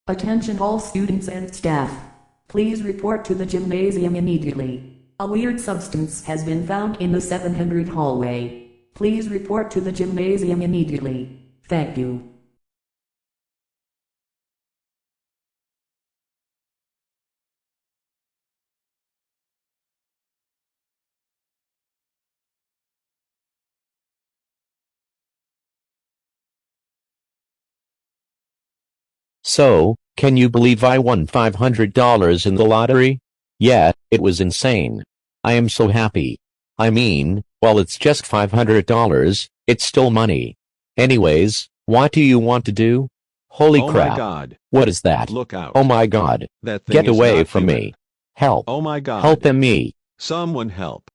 Attention all students and staff. Please report to the gymnasium immediately. A weird substance has been found in the 700 hallway. Please report to the gymnasium immediately. Thank you. So, can you believe I won $500 in the lottery? Yeah, it was insane. I am so happy. I mean, while it's just $500, it's still money. Anyways, what do you want to do? Holy Oh crap. my God. What is that? Look out. Oh my God. That thing Get is away not from human. me. Help. Oh my God. Help me. Someone help.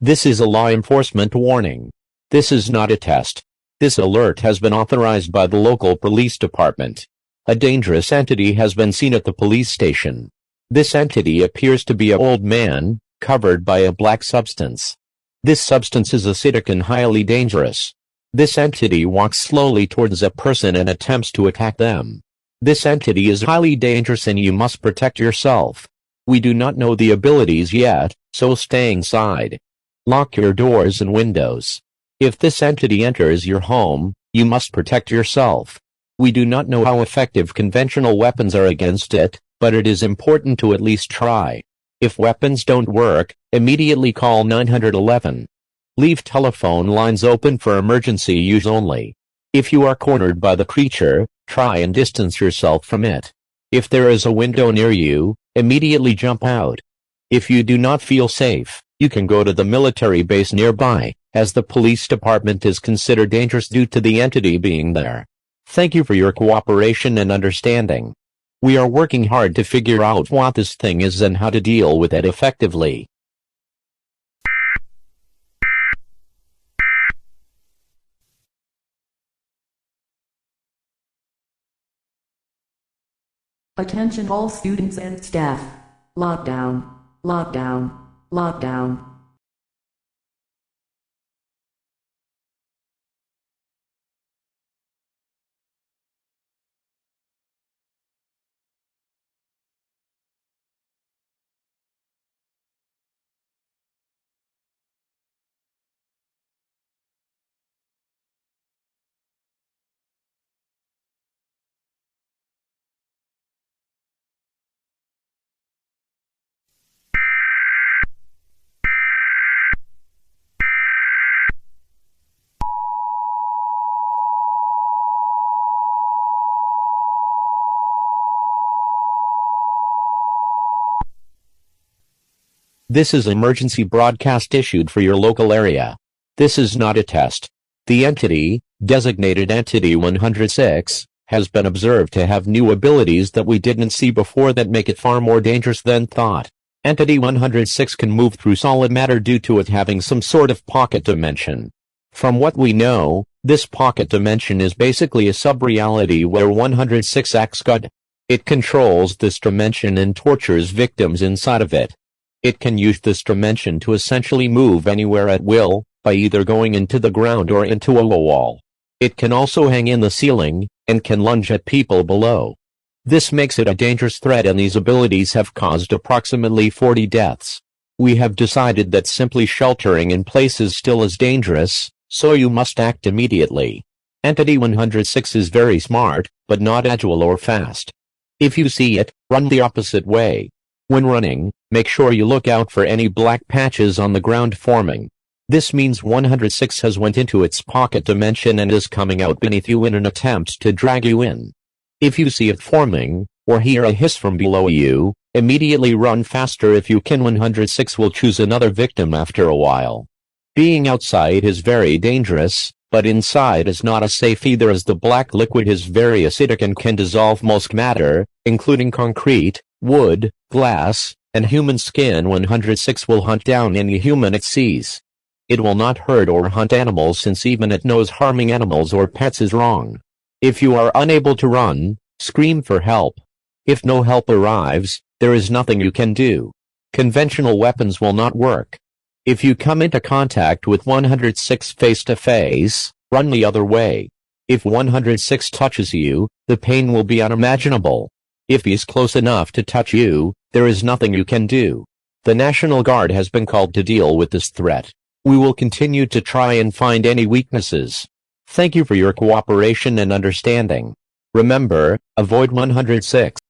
This is a law enforcement warning. This is not a test. This alert has been authorized by the local police department. A dangerous entity has been seen at the police station. This entity appears to be an old man, covered by a black substance. This substance is acidic and highly dangerous. This entity walks slowly towards a person and attempts to attack them. This entity is highly dangerous and you must protect yourself. We do not know the abilities yet, so stay inside. Lock your doors and windows. If this entity enters your home, you must protect yourself. We do not know how effective conventional weapons are against it, but it is important to at least try. If weapons don't work, immediately call 911. Leave telephone lines open for emergency use only. If you are cornered by the creature, try and distance yourself from it. If there is a window near you, immediately jump out. If you do not feel safe, you can go to the military base nearby, as the police department is considered dangerous due to the entity being there. Thank you for your cooperation and understanding. We are working hard to figure out what this thing is and how to deal with it effectively. Attention all students and staff. Lockdown. Lockdown. Lockdown. This is emergency broadcast issued for your local area. This is not a test. The entity, designated Entity 106, has been observed to have new abilities that we didn't see before that make it far more dangerous than thought. Entity 106 can move through solid matter due to it having some sort of pocket dimension. From what we know, this pocket dimension is basically a sub-reality where 106 acts God. It controls this dimension and tortures victims inside of it. It can use this dimension to essentially move anywhere at will, by either going into the ground or into a wall. It can also hang in the ceiling, and can lunge at people below. This makes it a dangerous threat and these abilities have caused approximately 40 deaths. We have decided that simply sheltering in place is still as dangerous, so you must act immediately. Entity 106 is very smart, but not agile or fast. If you see it, run the opposite way. When running, make sure you look out for any black patches on the ground forming. This means 106 has went into its pocket dimension and is coming out beneath you in an attempt to drag you in. If you see it forming, or hear a hiss from below you, immediately run faster if you can. 106 will choose another victim after a while. Being outside is very dangerous, but inside is not as safe either as the black liquid is very acidic and can dissolve most matter, including concrete, wood, glass, and human skin 106 will hunt down any human it sees. It will not hurt or hunt animals since even it knows harming animals or pets is wrong. If you are unable to run, scream for help. If no help arrives, there is nothing you can do. Conventional weapons will not work. If you come into contact with 106 face-to-face, run the other way. If 106 touches you, the pain will be unimaginable. If he's close enough to touch you, there is nothing you can do. The National Guard has been called to deal with this threat. We will continue to try and find any weaknesses. Thank you for your cooperation and understanding. Remember, avoid 106.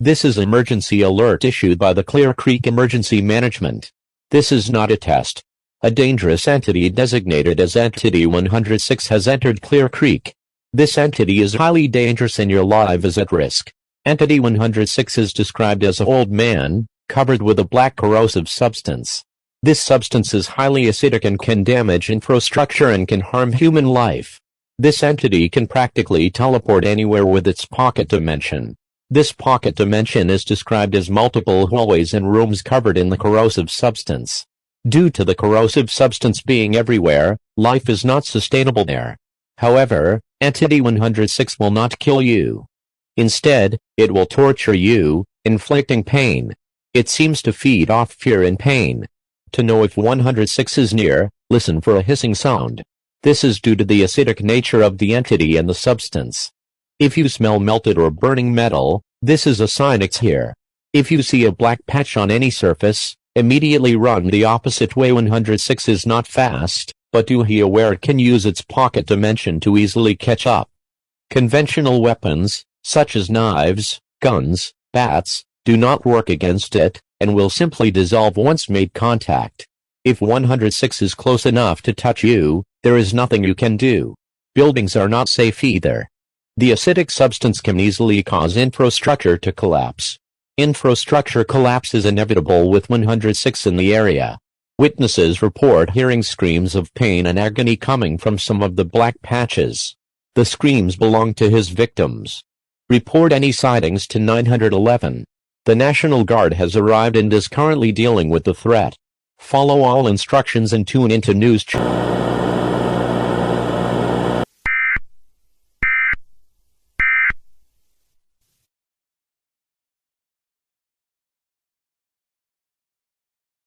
This is emergency alert issued by the Clear Creek Emergency Management. This is not a test. A dangerous entity designated as Entity 106 has entered Clear Creek. This entity is highly dangerous and your life is at risk. Entity 106 is described as an old man, covered with a black corrosive substance. This substance is highly acidic and can damage infrastructure and can harm human life. This entity can practically teleport anywhere with its pocket dimension. This pocket dimension is described as multiple hallways and rooms covered in the corrosive substance. Due to the corrosive substance being everywhere, life is not sustainable there. However, Entity 106 will not kill you. Instead, it will torture you, inflicting pain. It seems to feed off fear and pain. To know if 106 is near, listen for a hissing sound. This is due to the acidic nature of the entity and the substance. If you smell melted or burning metal, this is a sign it's here. If you see a black patch on any surface, immediately run the opposite way. 106 is not fast, but do be aware it can use its pocket dimension to easily catch up. Conventional weapons, such as knives, guns, bats, do not work against it, and will simply dissolve once made contact. If 106 is close enough to touch you, there is nothing you can do. Buildings are not safe either. The acidic substance can easily cause infrastructure to collapse. Infrastructure collapse is inevitable with 106 in the area. Witnesses report hearing screams of pain and agony coming from some of the black patches. The screams belong to his victims. Report any sightings to 911. The National Guard has arrived and is currently dealing with the threat. Follow all instructions and tune into news channel.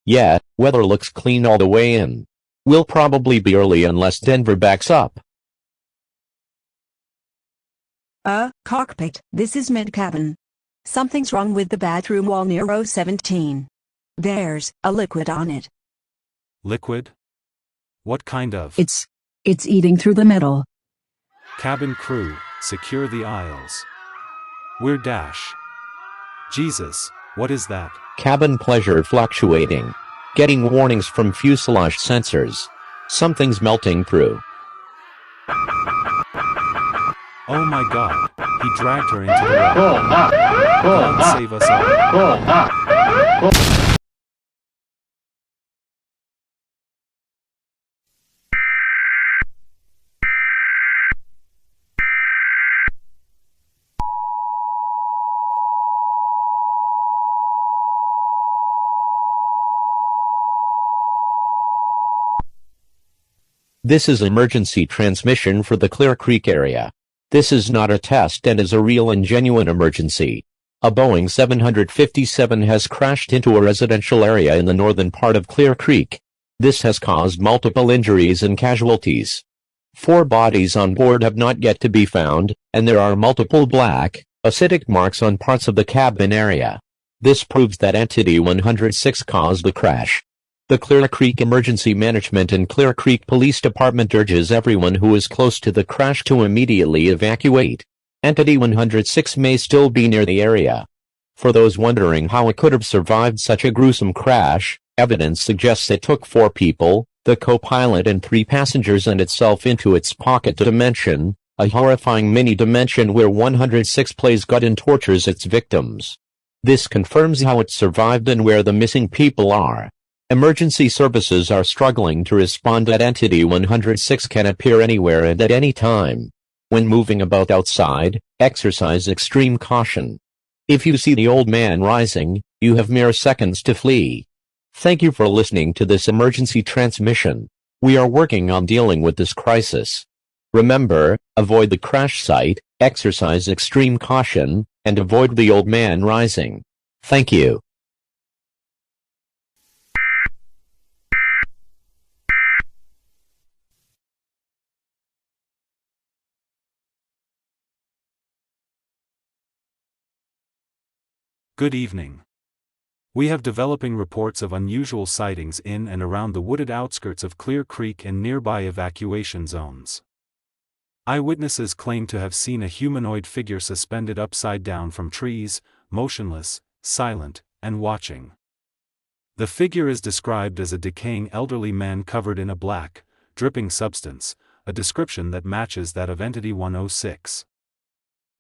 Yeah, weather looks clean all the way in. We'll probably be early unless Denver backs up. Cockpit, this is mid-cabin. Something's wrong with the bathroom wall near row 17. There's a liquid on it. Liquid? What kind of? It's eating through the metal. Cabin crew, secure the aisles. We're dash. Jesus, what is that? Cabin pressure fluctuating. Getting warnings from fuselage sensors. Something's melting through. Oh my God, he dragged her into the water. God save us all. This is emergency transmission for the Clear Creek area. This is not a test and is a real and genuine emergency. A Boeing 757 has crashed into a residential area in the northern part of Clear Creek. This has caused multiple injuries and casualties. 4 bodies on board have not yet to be found, and there are multiple black, acidic marks on parts of the cabin area. This proves that Entity 106 caused the crash. The Clear Creek Emergency Management and Clear Creek Police Department urges everyone who is close to the crash to immediately evacuate. Entity 106 may still be near the area. For those wondering how it could have survived such a gruesome crash, evidence suggests it took 4 people, the co-pilot and 3 passengers, and itself into its pocket dimension, a horrifying mini-dimension where 106 plays God and tortures its victims. This confirms how it survived and where the missing people are. Emergency services are struggling to respond that Entity 106 can appear anywhere and at any time. When moving about outside, exercise extreme caution. If you see the old man rising, you have mere seconds to flee. Thank you for listening to this emergency transmission. We are working on dealing with this crisis. Remember, avoid the crash site, exercise extreme caution, and avoid the old man rising. Thank you. Good evening. We have developing reports of unusual sightings in and around the wooded outskirts of Clear Creek and nearby evacuation zones. Eyewitnesses claim to have seen a humanoid figure suspended upside down from trees, motionless, silent, and watching. The figure is described as a decaying elderly man covered in a black, dripping substance, a description that matches that of Entity 106.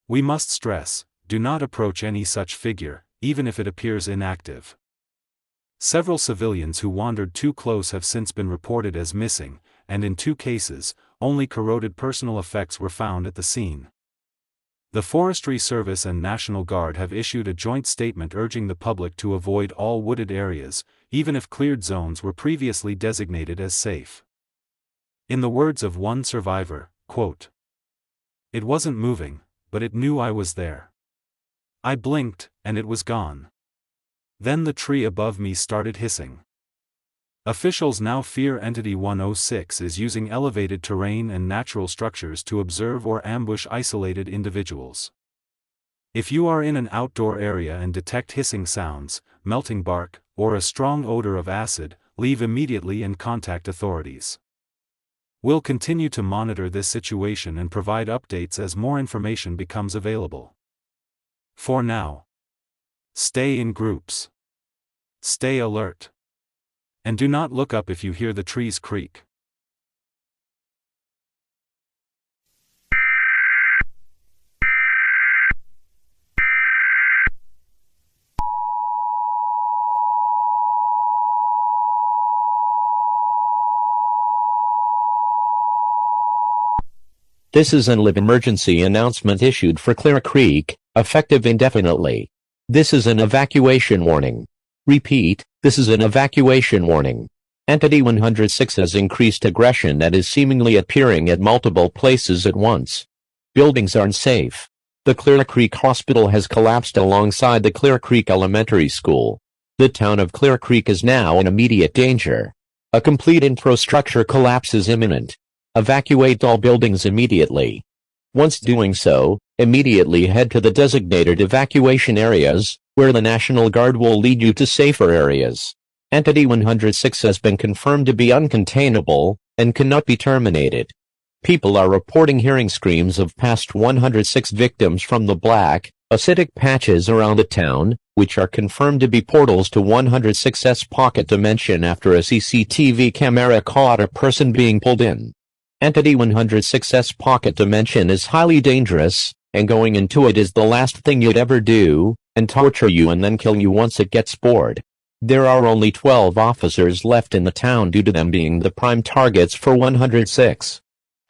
We must stress, do not approach any such figure, even if it appears inactive. Several civilians who wandered too close have since been reported as missing, and in 2 cases, only corroded personal effects were found at the scene. The Forestry Service and National Guard have issued a joint statement urging the public to avoid all wooded areas, even if cleared zones were previously designated as safe. In the words of one survivor, quote, "It wasn't moving, but it knew I was there. I blinked, and it was gone. Then the tree above me started hissing." Officials now fear Entity 106 is using elevated terrain and natural structures to observe or ambush isolated individuals. If you are in an outdoor area and detect hissing sounds, melting bark, or a strong odor of acid, leave immediately and contact authorities. We'll continue to monitor this situation and provide updates as more information becomes available. For now, stay in groups. Stay alert. And do not look up if you hear the trees creak. This is an live emergency announcement issued for Clear Creek, effective indefinitely. This is an evacuation warning. Repeat, this is an evacuation warning. Entity 106 has increased aggression and is seemingly appearing at multiple places at once. Buildings aren't safe. The Clear Creek Hospital has collapsed alongside the Clear Creek Elementary School. The town of Clear Creek is now in immediate danger. A complete infrastructure collapse is imminent. Evacuate all buildings immediately. Once doing so, immediately head to the designated evacuation areas, where the National Guard will lead you to safer areas. Entity 106 has been confirmed to be uncontainable, and cannot be terminated. People are reporting hearing screams of past 106 victims from the black, acidic patches around the town, which are confirmed to be portals to 106's pocket dimension after a CCTV camera caught a person being pulled in. Entity 106's pocket dimension is highly dangerous, and going into it is the last thing you'd ever do, and torture you and then kill you once it gets bored. There are only 12 officers left in the town due to them being the prime targets for 106.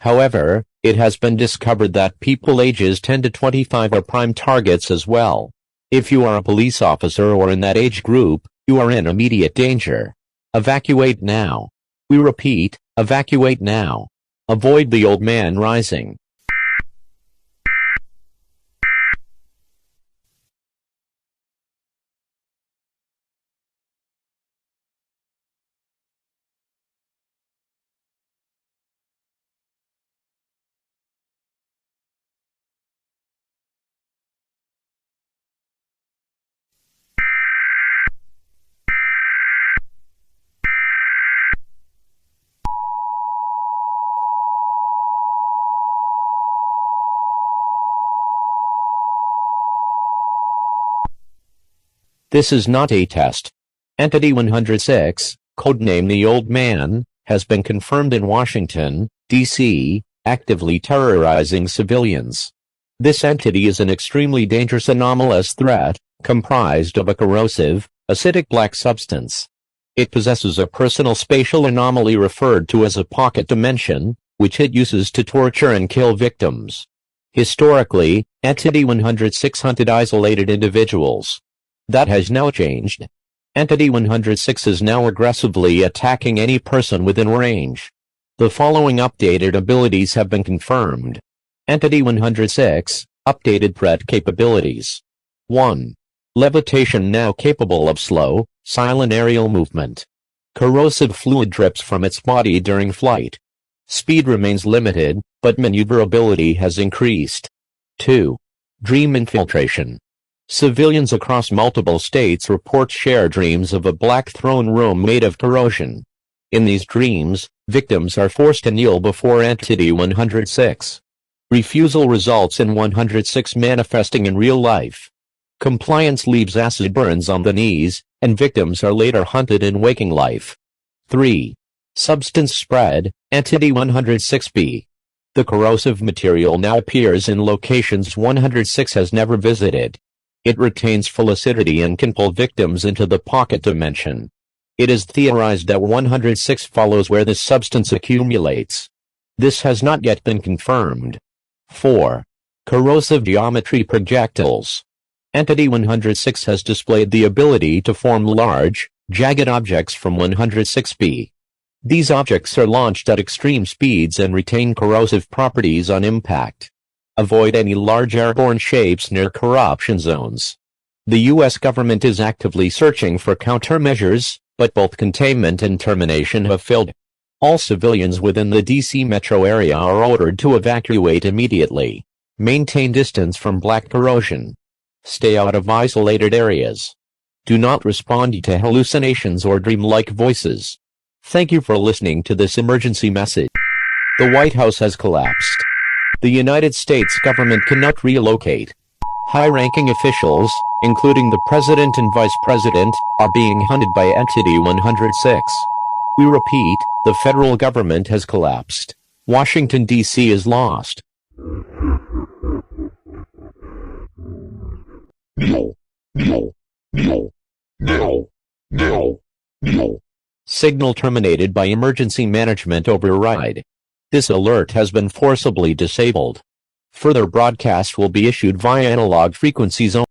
However, it has been discovered that people ages 10 to 25 are prime targets as well. If you are a police officer or in that age group, you are in immediate danger. Evacuate now. We repeat, evacuate now. Avoid the old man rising. This is not a test. Entity 106, codename the Old Man, has been confirmed in Washington, D.C., actively terrorizing civilians. This entity is an extremely dangerous anomalous threat, comprised of a corrosive, acidic black substance. It possesses a personal spatial anomaly referred to as a pocket dimension, which it uses to torture and kill victims. Historically, Entity 106 hunted isolated individuals. That has now changed. Entity 106 is now aggressively attacking any person within range. The following updated abilities have been confirmed. Entity 106, updated threat capabilities. 1. Levitation now capable of slow, silent aerial movement. Corrosive fluid drips from its body during flight. Speed remains limited, but maneuverability has increased. 2. Dream infiltration. Civilians across multiple states report shared dreams of a black throne room made of corrosion. In these dreams, victims are forced to kneel before Entity 106. Refusal results in 106 manifesting in real life. Compliance leaves acid burns on the knees, and victims are later hunted in waking life. 3. Substance spread, Entity 106b. The corrosive material now appears in locations 106 has never visited. It retains full acidity and can pull victims into the pocket dimension. It is theorized that 106 follows where this substance accumulates. This has not yet been confirmed. 4. Corrosive geometry projectiles. Entity 106 has displayed the ability to form large, jagged objects from 106b. These objects are launched at extreme speeds and retain corrosive properties on impact. Avoid any large airborne shapes near corruption zones. The U.S. government is actively searching for countermeasures, but both containment and termination have failed. All civilians within the D.C. metro area are ordered to evacuate immediately. Maintain distance from black corrosion. Stay out of isolated areas. Do not respond to hallucinations or dream-like voices. Thank you for listening to this emergency message. The White House has collapsed. The United States government cannot relocate. High-ranking officials, including the President and Vice President, are being hunted by Entity 106. We repeat, the federal government has collapsed. Washington, D.C. is lost. Signal terminated by emergency management override. This alert has been forcibly disabled. Further broadcast will be issued via analog frequencies only.